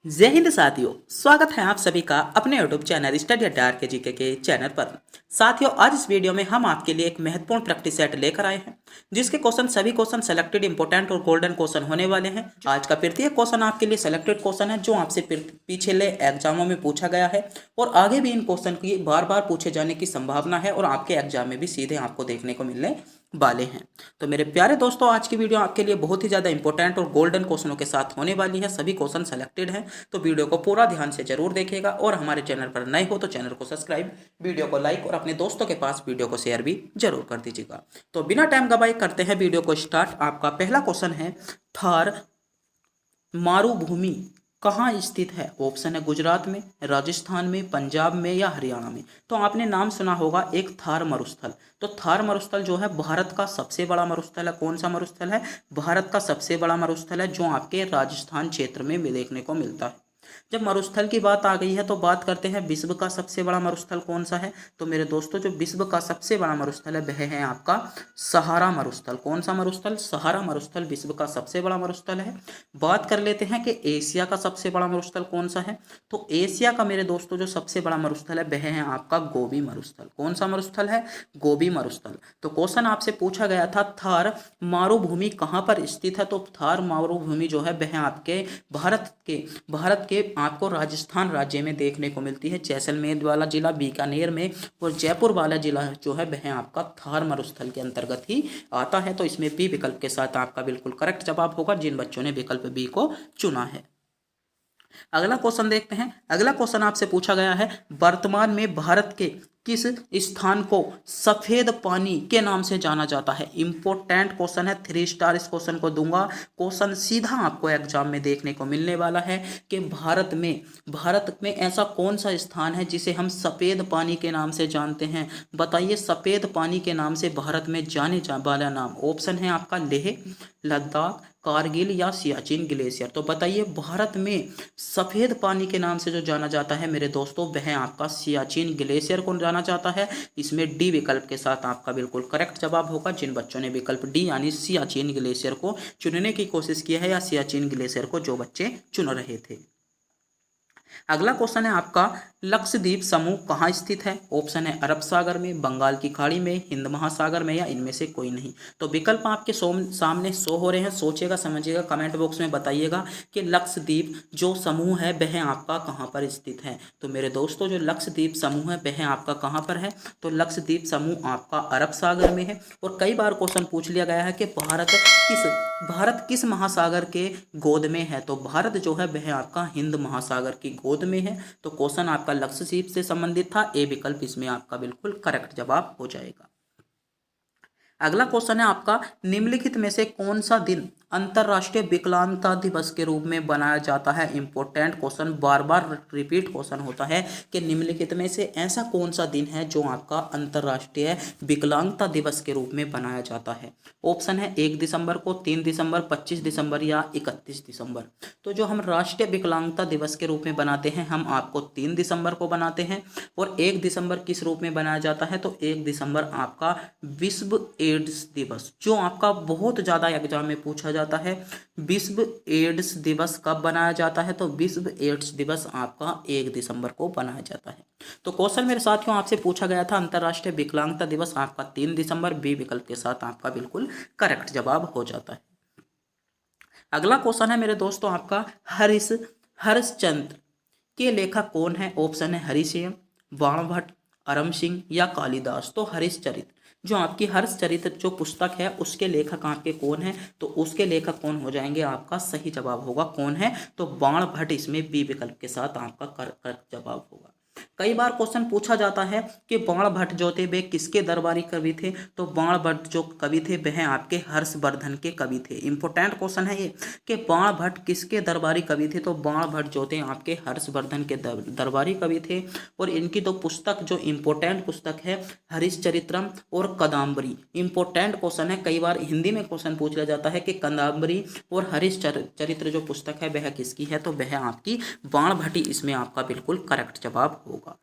जय हिंद साथियों, स्वागत है आप सभी का अपने यूट्यूब चैनल स्टडी अड्डा के जीके के चैनल पर। साथियों, आज इस वीडियो में हम आपके लिए एक महत्वपूर्ण प्रैक्टिस सेट लेकर आए हैं जिसके सभी क्वेश्चन सेलेक्टेड इंपोर्टेंट और गोल्डन क्वेश्चन होने वाले हैं। आज का प्रत्येक क्वेश्चन आपके लिए सेलेक्टेड क्वेश्चन है जो आपसे पिछले एग्जामों में पूछा गया है और आगे भी इन क्वेश्चन की बार बार पूछे जाने की संभावना है और आपके एग्जाम में भी सीधे आपको देखने को मिलने वाले हैं। तो मेरे प्यारे दोस्तों, आज की वीडियो आपके लिए बहुत ही ज़्यादा इंपॉर्टेंट और गोल्डन क्वेश्चनों के साथ होने वाली है। सभी क्वेश्चन सेलेक्टेड हैं, तो वीडियो को पूरा ध्यान से जरूर देखिएगा और हमारे चैनल पर नए हो तो चैनल को सब्सक्राइब, वीडियो को लाइक और अपने दोस्तों के पास वीडियो को शेयर भी जरूर कर दीजिएगा। तो बिना टाइम गवाए करते हैं वीडियो को स्टार्ट। आपका पहला क्वेश्चन है, थार मारुभूमि कहाँ स्थित है? ऑप्शन है गुजरात में, राजस्थान में, पंजाब में या हरियाणा में। तो आपने नाम सुना होगा एक थार मरुस्थल। तो थार मरुस्थल जो है भारत का सबसे बड़ा मरुस्थल है। कौन सा मरुस्थल है? भारत का सबसे बड़ा मरुस्थल है जो आपके राजस्थान क्षेत्र में देखने को मिलता है। जब मरुस्थल की बात आ गई है तो बात करते हैं विश्व का सबसे बड़ा मरुस्थल कौन सा है। तो मेरे दोस्तों, जो विश्व का सबसे बड़ा मरुस्थल है वह है आपका सहारा मरुस्थल। कौन सा मरुस्थल? सहारा मरुस्थल विश्व का सबसे बड़ा मरुस्थल है। बात कर लेते हैं कि एशिया का सबसे बड़ा मरुस्थल कौन सा है। तो एशिया का मेरे दोस्तों जो सबसे बड़ा मरुस्थल है वह है आपका गोबी मरुस्थल। कौन सा मरुस्थल है? गोबी मरुस्थल। तो क्वेश्चन आपसे पूछा गया था थार मारुभूमि कहाँ पर स्थित है। तो थार मारुभूमि जो है वह आपके भारत के आपको राजस्थान राज्य में देखने को मिलती है। जैसलमेर वाला जिला बीकानेर में और जयपुर वाला जिला जो है वह आपका थार मरुस्थल के अंतर्गत ही आता है। तो इसमें बी विकल्प के साथ आपका बिल्कुल करेक्ट जवाब होगा जिन बच्चों ने विकल्प बी को चुना है। अगला क्वेश्चन देखते हैं। अगला क्वेश्चन आपसे पूछा गया है, वर्तमान में भारत के किस स्थान को सफेद पानी के नाम से जाना जाता है? इंपॉर्टेंट क्वेश्चन है, 3 स्टार इस क्वेश्चन को दूंगा। क्वेश्चन सीधा आपको एग्जाम में देखने को मिलने वाला है कि भारत में ऐसा कौन सा स्थान है जिसे हम सफेद पानी के नाम से जानते हैं। बताइए, सफेद पानी के नाम से भारत में जाने वाला नाम। ऑप्शन है आपका लेह, लद्दाख, कारगिल या सियाचिन ग्लेशियर। तो बताइए, भारत में सफेद पानी के नाम से जो जाना जाता है मेरे दोस्तों वह आपका सियाचिन ग्लेशियर को जाना जाता है। इसमें डी विकल्प के साथ आपका बिल्कुल करेक्ट जवाब होगा जिन बच्चों ने विकल्प डी यानी सियाचिन ग्लेशियर को चुनने की कोशिश की है या सियाचिन ग्लेशियर को जो बच्चे चुन रहे थे। अगला क्वेश्चन है आपका, लक्षद्वीप समूह कहाँ स्थित है? ऑप्शन है अरब सागर में, बंगाल की खाड़ी में, हिंद महासागर में या इनमें से कोई नहीं। तो विकल्प आपके सामने शो हो रहे हैं। सोचिएगा, समझिएगा, कमेंट बॉक्स में बताइएगा कि लक्षद्वीप जो समूह है वह आपका कहाँ पर स्थित है। तो मेरे दोस्तों, जो लक्षद्वीप समूह है वह आपका कहाँ पर है? तो लक्षद्वीप समूह आपका अरब सागर में है। और कई बार क्वेश्चन पूछ लिया गया है कि भारत किस महासागर के गोद में है। तो भारत जो है वह आपका हिंद महासागर की गोद में है। तो क्वेश्चन आपका लक्षद्वीप से संबंधित था। ए विकल्प इसमें आपका बिल्कुल करेक्ट जवाब हो जाएगा। अगला क्वेश्चन है आपका, निम्नलिखित में से कौन सा दिन अंतर्राष्ट्रीय विकलांगता दिवस के रूप में बनाया जाता है? इंपॉर्टेंट क्वेश्चन, बार बार रिपीट क्वेश्चन होता है कि निम्नलिखित में से ऐसा कौन सा दिन है जो आपका अंतर्राष्ट्रीय विकलांगता दिवस के रूप में बनाया जाता है। ऑप्शन है 1 दिसंबर को, 3 दिसंबर, 25 दिसंबर या 31 दिसंबर। तो जो हम राष्ट्रीय विकलांगता दिवस के रूप में बनाते हैं हम आपको 3 दिसंबर को बनाते हैं। और 1 दिसंबर किस रूप में बनाया जाता है? तो 1 दिसंबर आपका विश्व एड्स दिवस, जो आपका बहुत ज़्यादा एग्जाम में पूछा जाता है। विश्व एड्स दिवस कब बनाया जाता है? तो विश्व एड्स दिवस आपका 1 दिसंबर को बनाया जाता है। तो क्वेश्चन मेरे साथियों आपसे पूछा गया था अंतर्राष्ट्रीय विकलांगता दिवस आपका 3 दिसंबर। बी विकल्प के साथ आपका बिल्कुल करेक्ट जवाब हो जाता है। अगला क्वेश्चन है मेरे दोस्तों आपका, हरिश्चंद्र के लेखक कौन है? ऑप्शन है हरिसिंह, बाणभट्ट, अरम सिंह या कालिदास। तो हरिश्चरित्र, जो आपकी हर्षचरित्र जो पुस्तक है उसके लेखक आपके कौन है? तो उसके लेखक कौन हो जाएंगे? आपका सही जवाब होगा कौन है? तो बाणभट्ट इसमें बी विकल्प के साथ आपका करेक्ट जवाब होगा। कई बार क्वेश्चन पूछा जाता है कि बाणभट्ट जो थे वे किसके दरबारी कवि थे। तो बाणभट्ट जो कवि थे वह आपके हर्षवर्धन के कवि थे। इंपॉर्टेंट क्वेश्चन है ये कि बाणभट्ट किसके दरबारी कवि थे। तो बाणभट्ट जो थे आपके हर्षवर्धन के दरबारी कवि थे। और इनकी दो पुस्तक जो इंपॉर्टेंट पुस्तक है हरिश्चरित्रम और कदम्बरी। इंपॉर्टेंट क्वेश्चन है, कई बार हिंदी में क्वेश्चन पूछ लिया जाता है कि कदम्बरी और हरिश्चरित्र जो पुस्तक है वह किसकी है। तो वह आपकी बाणभट्टी इसमें आपका बिल्कुल करेक्ट जवाब होगा।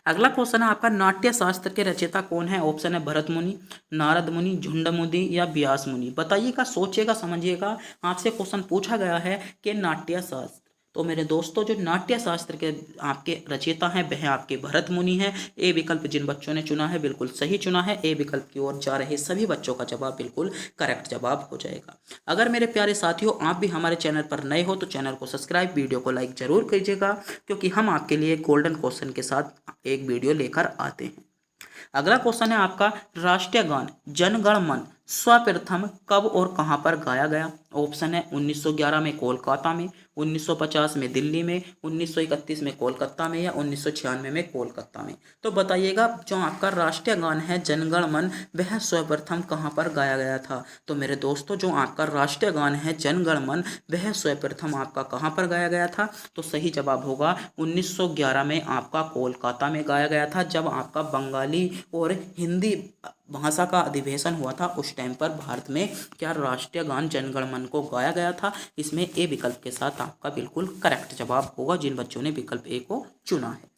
अगला क्वेश्चन है आपका, नाट्य शास्त्र के रचयिता कौन है? ऑप्शन है भरत मुनि, नारद मुनि, झुंड मुनि या व्यास मुनि। बताइएगा, सोचिएगा, समझिएगा। आपसे क्वेश्चन पूछा गया है कि नाट्य शास्त्र तो मेरे दोस्तों जो नाट्य शास्त्र के आपके रचयिता हैं वह आपके भरत मुनि हैं। ए विकल्प जिन बच्चों ने चुना है बिल्कुल सही चुना है। ए विकल्प की ओर जा रहे सभी बच्चों का जवाब बिल्कुल करेक्ट जवाब हो जाएगा। अगर मेरे प्यारे साथियों आप भी हमारे चैनल पर नए हो तो चैनल को सब्सक्राइब, वीडियो को लाइक जरूर कीजिएगा, क्योंकि हम आपके लिए गोल्डन क्वेश्चन के साथ एक वीडियो लेकर आते हैं। अगला क्वेश्चन है आपका, राष्ट्रीय गान जन गण मन सर्वप्रथम कब और कहां पर गाया गया? ऑप्शन है 1911 में कोलकाता में, 1950 में दिल्ली में, 1931 में कोलकाता में, या 1996 में कोलकाता में। तो बताइएगा जो आपका राष्ट्रीय गान है जन गण मन वह सर्वप्रथम कहां पर गाया गया था? तो मेरे दोस्तों जो आपका राष्ट्रीय गान है जन गण मन वह सर्वप्रथम आपका कहां पर गाया गया था? तो सही जवाब होगा 1911 में आपका कोलकाता में गाया गया था, जब आपका बंगाली और हिंदी भाषा का अधिवेशन हुआ था उस टाइम पर भारत में क्या राष्ट्रीय गान जन गण मन को गाया गया था। इसमें ए विकल्प के साथ आपका बिल्कुल करेक्ट जवाब होगा जिन बच्चों ने विकल्प ए को चुना है।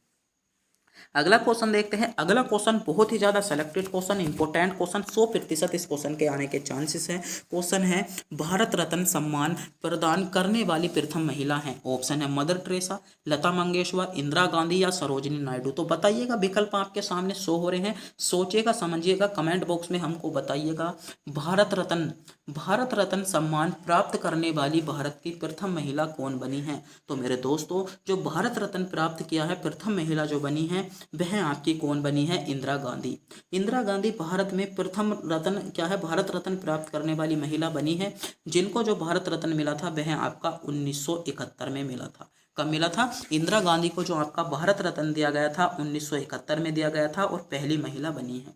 अगला क्वेश्चन देखते हैं। अगला क्वेश्चन बहुत ही ज्यादा सेलेक्टेड क्वेश्चन, इंपॉर्टेंट क्वेश्चन, 100% इस क्वेश्चन के आने के चांसेस हैं। क्वेश्चन है भारत रत्न सम्मान प्रदान करने वाली प्रथम महिला है। ऑप्शन है मदर टेरेसा, लता मंगेशकर, इंदिरा गांधी, या सरोजिनी नायडू। तो बताइएगा, विकल्प आपके सामने शो हो रहे हैं, सोचिएगा समझिएगा, कमेंट बॉक्स में हमको बताइएगा भारत रत्न सम्मान प्राप्त करने वाली भारत की प्रथम महिला कौन बनी है? तो मेरे दोस्तों जो भारत रत्न प्राप्त किया है प्रथम महिला जो बनी है वह आपकी कौन बनी है? इंदिरा गांधी। इंदिरा गांधी भारत में प्रथम रत्न क्या है, भारत रत्न प्राप्त करने वाली महिला बनी है। जिनको जो भारत रत्न मिला था वह आपका 1971 में मिला था। कब मिला था? इंदिरा गांधी को जो आपका भारत रत्न दिया गया था 1971 में दिया गया था और पहली महिला बनी है।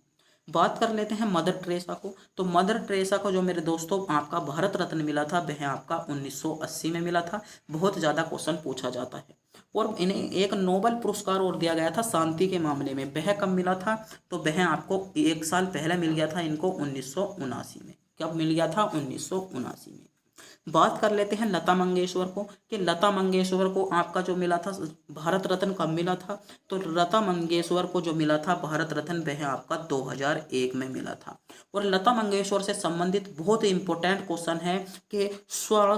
बात कर लेते हैं मदर टेरेसा को। तो मदर टेरेसा को जो मेरे दोस्तों आपका भारत रत्न मिला था वह आपका 1980 में मिला था। बहुत ज़्यादा क्वेश्चन पूछा जाता है। और इन्हें एक नोबेल पुरस्कार और दिया गया था शांति के मामले में। वह कब मिला था? तो वह आपको 1 साल पहले मिल गया था इनको 1979 में। कब मिल गया था? 1979 में। बात कर लेते हैं लता मंगेशकर को कि लता मंगेशकर को आपका जो मिला था भारत रत्न कब मिला था? तो लता मंगेशकर को जो मिला था भारत रत्न वह आपका 2001 में मिला था। और लता मंगेशकर से संबंधित बहुत ही इंपॉर्टेंट क्वेश्चन है कि स्वर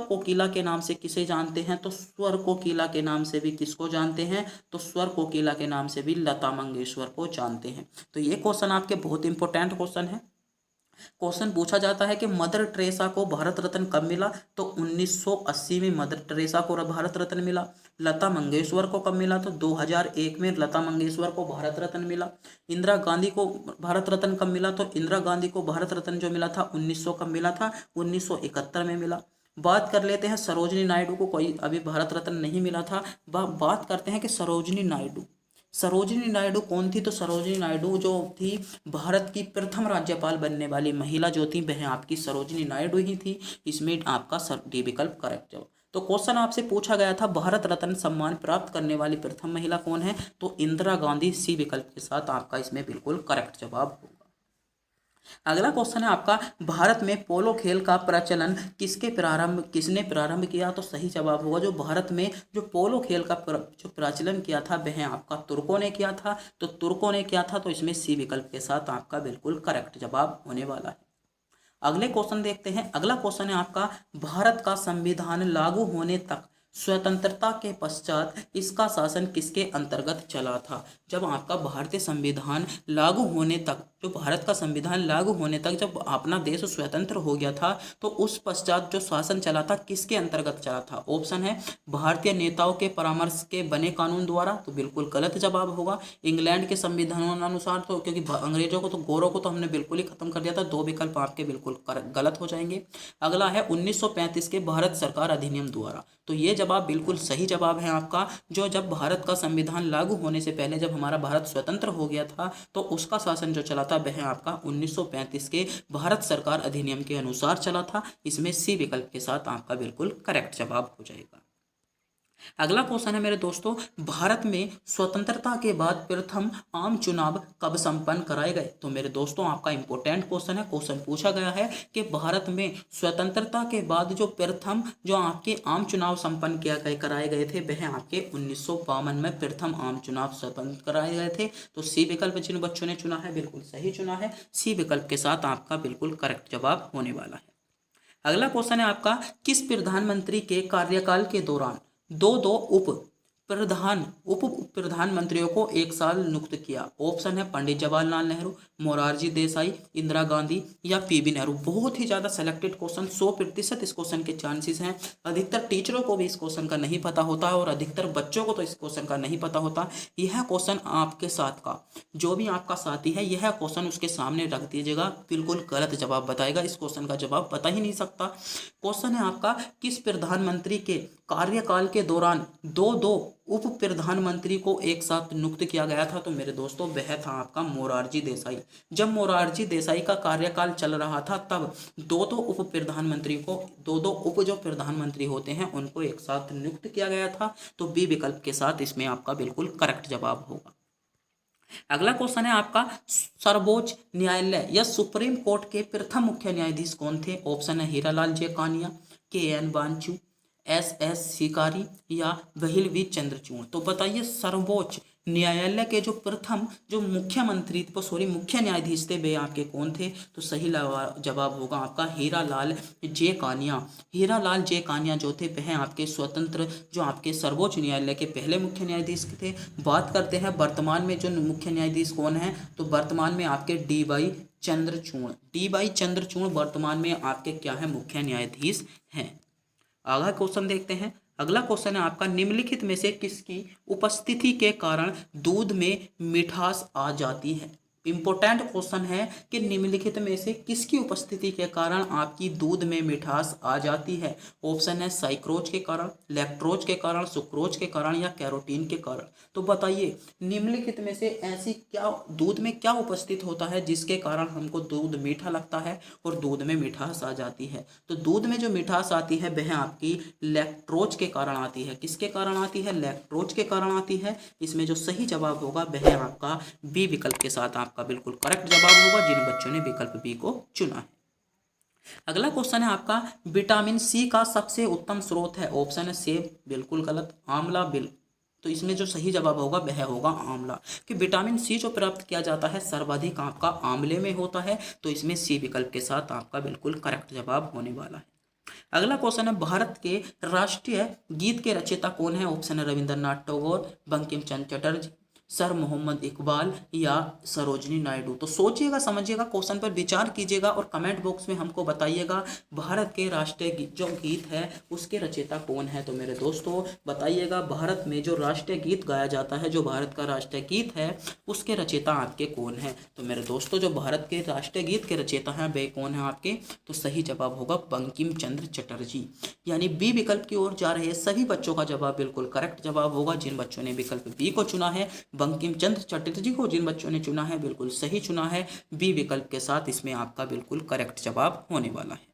कोकिला के नाम से किसे जानते हैं? तो स्वर कोकिला के नाम से भी किसको जानते हैं? तो स्वर कोकिला के नाम से भी लता मंगेशकर को जानते हैं। तो ये क्वेश्चन आपके बहुत इंपॉर्टेंट क्वेश्चन है। क्वेश्चन पूछा जाता है कि मदर टेरेसा को भारत रत्न कब मिला? तो 1980 में मदर टेरेसा को भारत रत्न मिला। लता मंगेशकर को कब मिला? तो 2001 में लता मंगेशकर को भारत रत्न मिला। इंदिरा गांधी को भारत रत्न कब मिला? तो इंदिरा गांधी को भारत रत्न जो मिला था 1900 कब मिला था? 1971 में मिला। बात कर लेते हैं सरोजिनी नायडू को, कोई अभी भारत रत्न नहीं मिला था। बात करते हैं कि सरोजिनी नायडू कौन थी? तो सरोजिनी नायडू जो थी भारत की प्रथम राज्यपाल बनने वाली महिला जो थी वह आपकी सरोजिनी नायडू ही थी। इसमें आपका डी विकल्प करेक्ट जवाब। तो क्वेश्चन आपसे पूछा गया था भारत रत्न सम्मान प्राप्त करने वाली प्रथम महिला कौन है? तो इंदिरा गांधी। सी विकल्प के साथ आपका इसमें बिल्कुल करेक्ट जवाब होगा। अगला क्वेश्चन है आपका, भारत में पोलो खेल का प्रचलन किसने प्रारंभ किया? तो सही जवाब होगा जो भारत में जो पोलो खेल का जो प्रचलन किया था वह आपका तुर्कों ने किया था। तो तुर्कों ने किया था, तो इसमें सी विकल्प के साथ आपका बिल्कुल करेक्ट जवाब होने वाला है। अगले क्वेश्चन देखते हैं। अगला क्वेश्चन है आपका, भारत का संविधान लागू होने तक स्वतंत्रता के पश्चात इसका शासन किसके अंतर्गत चला था? जब आपका भारतीय संविधान लागू होने तक, जो भारत का संविधान लागू होने तक जब अपना देश स्वतंत्र हो गया था तो उस पश्चात जो शासन चला था किसके अंतर्गत चला था? ऑप्शन है भारतीय नेताओं के परामर्श के बने कानून द्वारा। तो बिल्कुल गलत जवाब होगा इंग्लैंड के संविधानानुसार। तो क्योंकि अंग्रेजों को तो गोरों को तो हमने बिल्कुल ही खत्म कर दिया था। दो विकल्प आपके बिल्कुल गलत हो जाएंगे। अगला है 1935 के भारत सरकार अधिनियम द्वारा। तो ये जवाब बिल्कुल सही जवाब है आपका। जो जब भारत का संविधान लागू होने से पहले जब हमारा भारत स्वतंत्र हो गया था तो उसका शासन जो चला था वह आपका 1935 के भारत सरकार अधिनियम के अनुसार चला था। इसमें सी विकल्प के साथ आपका बिल्कुल करेक्ट जवाब हो जाएगा। अगला क्वेश्चन है मेरे दोस्तों, भारत में स्वतंत्रता के बाद प्रथम आम चुनाव कब संपन्न कराए गए? तो मेरे दोस्तों आपका इंपॉर्टेंट क्वेश्चन है। क्वेश्चन पूछा गया है कि भारत में स्वतंत्रता के बाद जो प्रथम जो आपके आम चुनाव संपन्न कराए गए थे वह आपके 1952 में प्रथम आम चुनाव संपन्न कराए गए थे। तो सी विकल्प जिन बच्चों ने चुना है बिल्कुल सही चुना है। सी विकल्प के साथ आपका बिल्कुल करेक्ट जवाब होने वाला है। अगला क्वेश्चन है आपका, किस प्रधानमंत्री के कार्यकाल के दौरान दो दो उप प्रधानमंत्रियों को एक साल नियुक्त किया? ऑप्शन है पंडित जवाहरलाल नेहरू, मोरारजी देसाई, इंदिरा गांधी या पीवी नेहरू। बहुत ही ज्यादा सिलेक्टेड क्वेश्चन, 100% इस क्वेश्चन के चांसेस हैं। अधिकतर टीचरों को भी इस क्वेश्चन का नहीं पता होता है और अधिकतर बच्चों को तो इस क्वेश्चन का नहीं पता होता। यह क्वेश्चन आपके साथ का जो भी आपका साथी है, यह क्वेश्चन उसके सामने रख दीजिएगा, बिल्कुल गलत जवाब बताएगा, इस क्वेश्चन का जवाब बता ही नहीं सकता। क्वेश्चन है आपका, किस प्रधानमंत्री के कार्यकाल के दौरान दो दो उप प्रधानमंत्री को एक साथ नियुक्त किया गया था? तो मेरे दोस्तों वह था आपका मोरारजी देसाई। जब मोरारजी देसाई का कार्यकाल चल रहा था तब दो दो उप प्रधानमंत्री को, दो दो उप जो प्रधानमंत्री होते हैं उनको एक साथ नियुक्त किया गया था। तो बी विकल्प के साथ इसमें आपका बिल्कुल करेक्ट जवाब होगा। अगला क्वेश्चन है आपका, सर्वोच्च न्यायालय या सुप्रीम कोर्ट के प्रथम मुख्य न्यायाधीश कौन थे? ऑप्शन है हीरालाल जे कानिया, के एन बांचू, एस एस सिकारी या बहिलवी चंद्रचूड़। तो बताइए सर्वोच्च न्यायालय के जो प्रथम जो मुख्य न्यायाधीश थे वे आपके कौन थे? तो सही जवाब होगा आपका हीरालाल जे कानिया। हीरालाल जे कानिया जो थे वह आपके स्वतंत्र जो आपके सर्वोच्च न्यायालय के पहले मुख्य न्यायाधीश थे। बात करते हैं वर्तमान में जो मुख्य न्यायाधीश कौन है, तो वर्तमान में आपके डी वाई चंद्रचूड़ वर्तमान में आपके क्या है, मुख्य न्यायाधीश हैं। अगला क्वेश्चन देखते हैं। अगला क्वेश्चन है आपका, निम्नलिखित में से किसकी उपस्थिति के कारण दूध में मिठास आ जाती है? इंपॉर्टेंट क्वेश्चन है कि निम्नलिखित में से किसकी उपस्थिति के कारण आपकी दूध में मिठास आ जाती है? ऑप्शन है साइक्रोज के कारण, लैक्टोज के कारण, सुक्रोज के कारण या कैरोटीन के कारण। तो बताइए निम्नलिखित में से ऐसी क्या दूध में क्या उपस्थित होता है जिसके कारण हमको दूध मीठा लगता है और दूध में मिठास आ जाती है? तो दूध में जो मिठास आती है वह आपकी लैक्टोज के कारण आती है। किसके कारण आती है? लैक्टोज के कारण आती है। इसमें जो सही जवाब होगा वह आपका बी विकल्प के साथ आपका बिल्कुल करेक्ट जवाब होगा जिन बच्चों ने विकल्प बी को चुना है। अगला क्वेश्चन है आपका, विटामिन सी का सबसे उत्तम स्रोत है? ऑप्शन है सेब, बिल्कुल गलत, आंवला, तो इसमें जो सही जवाब होगा वह होगा आंवला। कि विटामिन सी जो प्राप्त किया जाता है सर्वाधिक आपका आंवले में होता है। तो इसमें सी विकल्प के साथ आपका बिल्कुल करेक्ट जवाब होने वाला है। अगला क्वेश्चन है, भारत के राष्ट्रीय गीत के रचयिता कौन है? ऑप्शन है रविंद्रनाथ टैगोर, बंकिम चंद्र चटर्जी, सर मोहम्मद इकबाल या सरोजनी नायडू। तो सोचिएगा, समझिएगा, क्वेश्चन पर विचार कीजिएगा और कमेंट बॉक्स में हमको बताइएगा भारत के राष्ट्रीय जो गीत है उसके रचयिता कौन है। तो मेरे दोस्तों बताइएगा भारत में जो राष्ट्रीय गीत गाया जाता है, जो भारत का राष्ट्रीय गीत है उसके रचयिता आपके कौन है? तो मेरे दोस्तों जो भारत के राष्ट्रीय गीत के रचयिता हैं वे कौन है आपके? तो सही जवाब होगा बंकिम चंद्र चटर्जी। यानी बी विकल्प की ओर जा रहे सभी बच्चों का जवाब बिल्कुल करेक्ट जवाब होगा। जिन बच्चों ने विकल्प बी को चुना है, बंकिम चंद्र चटर्जी को जिन बच्चों ने चुना है, बिल्कुल सही चुना है। बी विकल्प के साथ इसमें आपका बिल्कुल करेक्ट जवाब होने वाला है।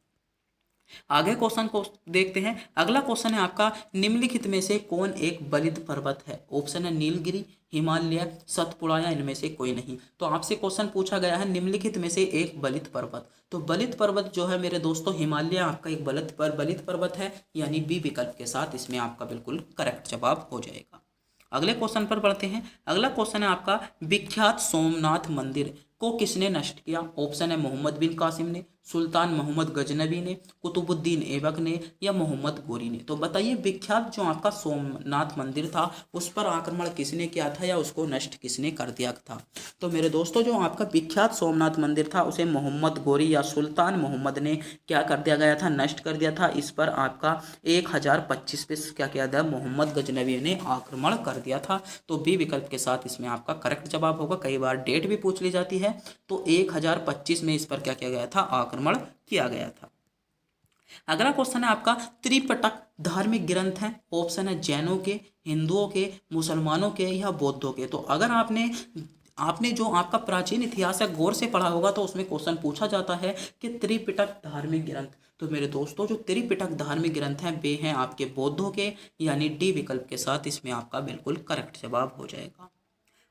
आगे क्वेश्चन को देखते हैं। अगला क्वेश्चन है आपका, निम्नलिखित में से कौन एक बलित पर्वत है? ऑप्शन है नीलगिरी, हिमालय, सतपुड़ा या इनमें से कोई नहीं। तो आपसे क्वेश्चन पूछा गया है निम्नलिखित में से एक बलित पर्वत। तो बलित पर्वत जो है मेरे दोस्तों हिमालय आपका एक बलित पर्वत है। यानी बी विकल्प के साथ इसमें आपका बिल्कुल करेक्ट जवाब हो जाएगा। अगले क्वेश्चन पर बढ़ते हैं। अगला क्वेश्चन है आपका, विख्यात सोमनाथ मंदिर को किसने नष्ट किया? ऑप्शन है मोहम्मद बिन कासिम ने, सुल्तान मोहम्मद गजनबी ने, कुतुबुद्दीन ऐबक ने या मोहम्मद गोरी ने। तो बताइए विख्यात जो आपका सोमनाथ मंदिर था उस पर आक्रमण किसने किया था या उसको नष्ट किसने कर दिया था? तो मेरे दोस्तों जो आपका विख्यात सोमनाथ मंदिर था उसे मोहम्मद गोरी या सुल्तान मोहम्मद ने क्या कर दिया गया था? नष्ट कर दिया था। इस पर आपका 1025 पे क्या किया था? मोहम्मद गजनबी ने आक्रमण कर दिया था। तो बी विकल्प के साथ इसमें आपका करेक्ट जवाब होगा। कई बार डेट भी पूछ ली जाती है। तो 1025 में इस पर क्या किया गया था? आक्रमण किया गया था। अगला क्वेश्चन है आपका, त्रिपिटक धार्मिक ग्रंथ है? ऑप्शन है जैनों के, हिंदुओं के, मुसलमानों के या बौद्धों के। तो अगर आपने जो आपका प्राचीन इतिहास है गौर से पढ़ा होगा तो उसमें क्वेश्चन पूछा जाता है कि त्रिपिटक धार्मिक ग्रंथ। तो मेरे दोस्तों जो त्रिपिटक धार्मिक ग्रंथ हैं वे हैं आपके बौद्धों के। यानी डी विकल्प के साथ इसमें आपका बिल्कुल करेक्ट जवाब हो जाएगा।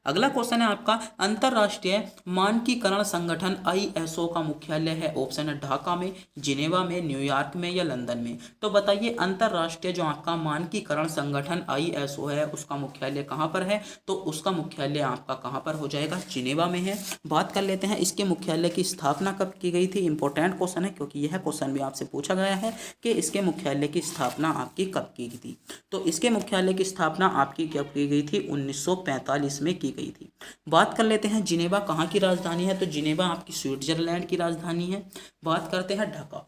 अगला क्वेश्चन है आपका, अंतरराष्ट्रीय मानकीकरण संगठन ISO का मुख्यालय है। ऑप्शन है ढाका में, जिनेवा में, न्यूयॉर्क में या लंदन में। तो बताइए अंतरराष्ट्रीय जो आपका मानकीकरण संगठन ISO है उसका मुख्यालय कहाँ पर है? तो उसका मुख्यालय आपका कहाँ पर हो जाएगा? जिनेवा में है। बात कर लेते हैं इसके मुख्यालय की स्थापना कब की गई थी। इंपॉर्टेंट क्वेश्चन है क्योंकि यह क्वेश्चन भी आपसे पूछा गया है कि इसके मुख्यालय की स्थापना आपकी कब की गई थी। तो इसके मुख्यालय की स्थापना आपकी कब की गई थी? 1945 में की गई थी। बात कर लेते हैं जिनेवा कहाँ की राजधानी है। तो जिनेवा आपकी स्विट्जरलैंड की राजधानी है। बात करते हैं ढाका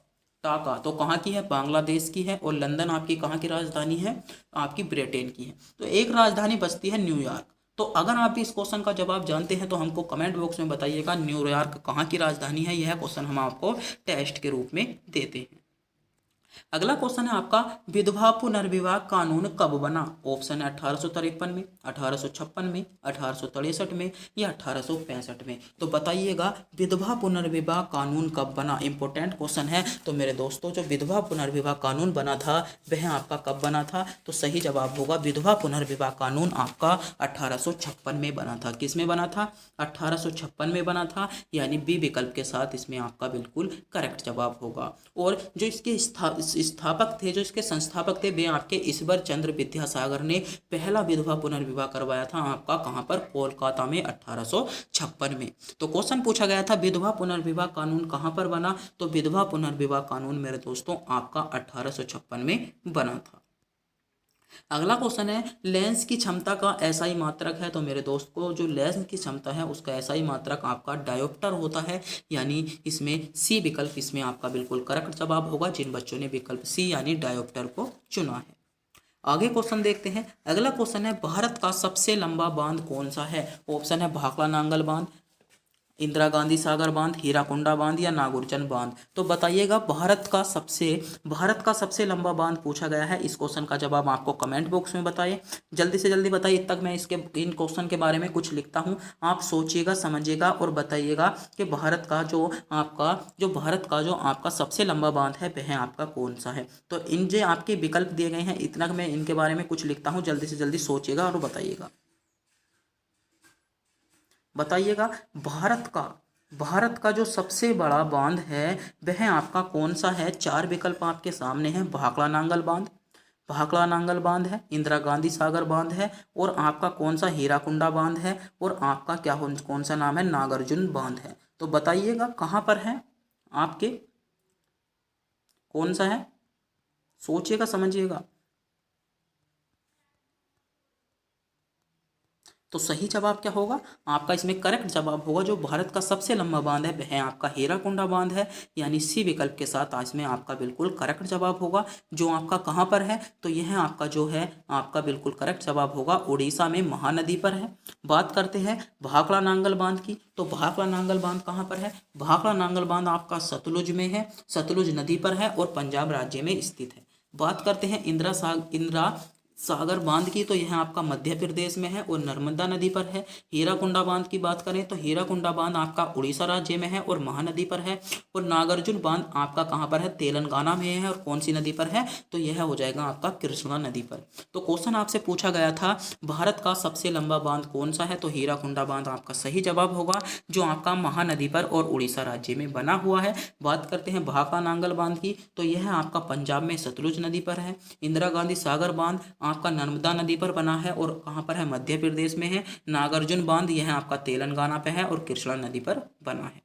तो कहाँ की है? बांग्लादेश की है। और लंदन आपकी कहाँ की राजधानी है? आपकी ब्रिटेन की है। तो एक राजधानी बचती है न्यूयॉर्क। तो अगर आप भी इस क्वेश्चन का जवाब जानते हैं तो हमको कमेंट बॉक्स में बताइएगा न्यूयॉर्क कहाँ की राजधानी है। यह क्वेश्चन हम आपको टेस्ट के रूप में देते हैं। अगला क्वेश्चन है आपका, विधवा पुनर्विवाह कानून कब बना? ऑप्शन है 1853 में, 1856 में, 1863 में या 1865 में। तो बताइएगा विधवा पुनर्विवाह कानून कब बना। इंपॉर्टेंट क्वेश्चन है। तो मेरे दोस्तों जो विधवा पुनर्विवाह कानून बना था वह आपका कब बना था? तो सही जवाब होगा विधवा पुनर्विवाह कानून आपका 1856 में बना था। किस में बना था? 1856 में बना था, यानी बी विकल्प के साथ इसमें आपका बिल्कुल करेक्ट जवाब होगा। और जो इसके स्थापक थे, जो इसके संस्थापक थे, वे आपके ईश्वर चंद्र विद्यासागर ने पहला विधवा पुनर्विवाह करवाया था आपका कहाँ पर? कोलकाता में 1856 में। तो क्वेश्चन पूछा गया था विधवा पुनर्विवाह कानून कहाँ पर बना? तो विधवा पुनर्विवाह कानून मेरे दोस्तों आपका 1856 में बना था। अगला क्वेश्चन है, लेंस की क्षमता का एसआई मात्रक है। तो मेरे दोस्त को जो लेंस की क्षमता है उसका एसआई मात्रक आपका डायोप्टर होता है, यानी इसमें सी विकल्प इसमें आपका बिल्कुल करेक्ट जवाब होगा जिन बच्चों ने विकल्प सी यानी डायोप्टर को चुना है। आगे क्वेश्चन देखते हैं। अगला क्वेश्चन है, भारत का सबसे लंबा बांध कौन सा है? ऑप्शन है भाखड़ा नांगल बांध, इंदिरा गांधी सागर बांध, हीराकुंडा बांध या नागुरचन बांध। तो बताइएगा भारत का सबसे लंबा बांध पूछा गया है। इस क्वेश्चन का जवाब आपको कमेंट बॉक्स में बताइए, जल्दी से जल्दी बताइए। तक मैं इन क्वेश्चन के बारे में कुछ लिखता हूँ, आप सोचिएगा समझिएगा और बताइएगा कि भारत का जो आपका सबसे लंबा बांध है वह आपका कौन सा है। तो इन जो आपके विकल्प दिए गए हैं इतना मैं इनके बारे में कुछ लिखता हूँ, जल्दी से जल्दी सोचिएगा और बताइएगा। भारत का जो सबसे बड़ा बांध है वह आपका कौन सा है? चार विकल्प आपके सामने हैं। भाखड़ा नांगल बांध है, इंदिरा गांधी सागर बांध है, और आपका कौन सा हीराकुंडा बांध है, और आपका कौन सा नाम है? नागार्जुन बांध है। तो बताइएगा कहाँ पर है आपके, कौन सा है? सोचिएगा समझिएगा। तो सही जवाब क्या होगा आपका? इसमें करेक्ट जवाब होगा जो भारत का सबसे लंबा बांध है वह आपका हीराकुंडा बांध है, यानी सी विकल्प के साथ इसमें आपका बिल्कुल करेक्ट जवाब होगा। जो आपका कहाँ पर है? तो यह आपका जो है आपका बिल्कुल करेक्ट जवाब होगा उड़ीसा में महानदी पर है। बात करते हैं भाखड़ा नांगल बांध की। तो भाखड़ा नांगल बांध कहाँ पर है? भाखड़ा नांगल बांध आपका सतलुज में है, सतलुज नदी पर है और पंजाब राज्य में स्थित है। बात करते हैं इंदिरा सागर बांध की। तो यह आपका मध्य प्रदेश में है और नर्मदा नदी पर है। हीराकुंडा बांध की बात करें तो हीराकुंडा बांध आपका उड़ीसा राज्य में है और महानदी पर है। और नागार्जुन बांध आपका कहाँ पर है? तेलंगाना में है। और कौन सी नदी पर है? तो यह हो जाएगा आपका कृष्णा नदी पर। तो क्वेश्चन आपसे पूछा गया था भारत का सबसे लंबा बांध कौन सा है? तो हीराकुंडा बांध आपका सही जवाब होगा जो आपका महानदी पर और उड़ीसा राज्य में बना हुआ है। बात करते हैं भाखड़ा नांगल बांध की। तो यह आपका पंजाब में सतलुज नदी पर है। इंदिरा गांधी सागर बांध आपका नर्मदा नदी पर बना है और कहाँ पर है? मध्य प्रदेश में है। नागार्जुन बांध यह आपका तेलंगाना पे है और कृष्णा नदी पर बना है।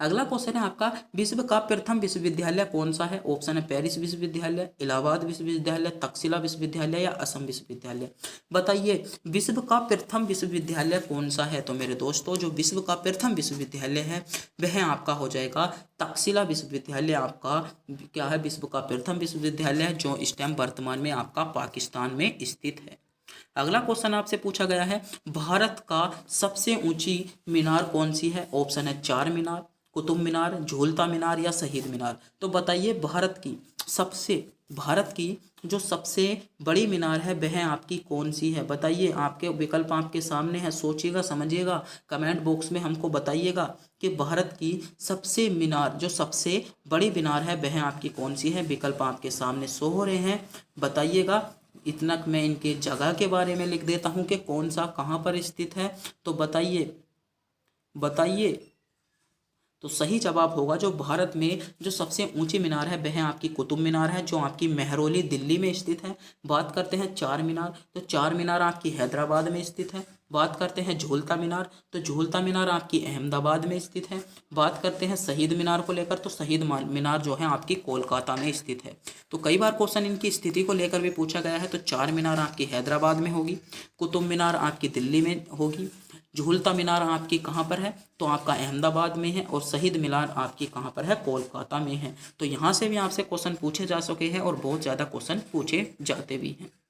अगला क्वेश्चन है आपका, विश्व का प्रथम विश्वविद्यालय कौन सा है? ऑप्शन है पेरिस विश्वविद्यालय, इलाहाबाद विश्वविद्यालय, तक्षशिला विश्वविद्यालय या असम विश्वविद्यालय। बताइए विश्व का प्रथम विश्वविद्यालय कौन सा है? तो मेरे दोस्तों जो विश्व का प्रथम विश्वविद्यालय है वह आपका हो जाएगा तक्षशिला विश्वविद्यालय। आपका क्या है? विश्व का प्रथम विश्वविद्यालय जो इस टाइम वर्तमान में आपका पाकिस्तान में स्थित है। अगला क्वेश्चन आपसे पूछा गया है, भारत का सबसे ऊंची मीनार कौन सी है? ऑप्शन है चार मीनार, कुतुब मीनार, झूलता मीनार या शहीद मीनार। तो बताइए भारत की जो सबसे बड़ी मीनार है वह आपकी कौन सी है? बताइए, आपके विकल्प आपके सामने है, सोचिएगा समझिएगा, कमेंट बॉक्स में हमको बताइएगा कि भारत की सबसे बड़ी मीनार है वह आपकी कौन सी है। विकल्प आपके सामने शो हो रहे हैं, बताइएगा इतना मैं इनके जगह के बारे में लिख देता हूँ कि कौन सा कहाँ पर स्थित है। तो बताइए बताइए। तो सही जवाब होगा जो भारत में जो सबसे ऊंची मीनार है वह आपकी कुतुब मीनार है, जो आपकी मेहरौली दिल्ली में स्थित है। बात करते हैं चार मीनार, तो चार मीनार आपकी हैदराबाद में स्थित है। बात करते हैं झूलता मीनार, तो झूलता मीनार आपकी अहमदाबाद में स्थित है। बात करते हैं शहीद मीनार को लेकर, तो शहीद मीनार जो है आपकी कोलकाता में स्थित है। तो कई बार क्वेश्चन इनकी स्थिति को लेकर भी पूछा गया है। तो चार मीनार आपकी हैदराबाद में होगी, कुतुब मीनार आपकी दिल्ली में होगी, झूलता मीनार आपकी कहाँ पर है, तो आपका अहमदाबाद में है, और शहीद मीनार आपकी कहाँ पर है, कोलकाता में है। तो यहाँ से भी आपसे क्वेश्चन पूछे जा सके हैं और बहुत ज़्यादा क्वेश्चन पूछे जाते भी हैं।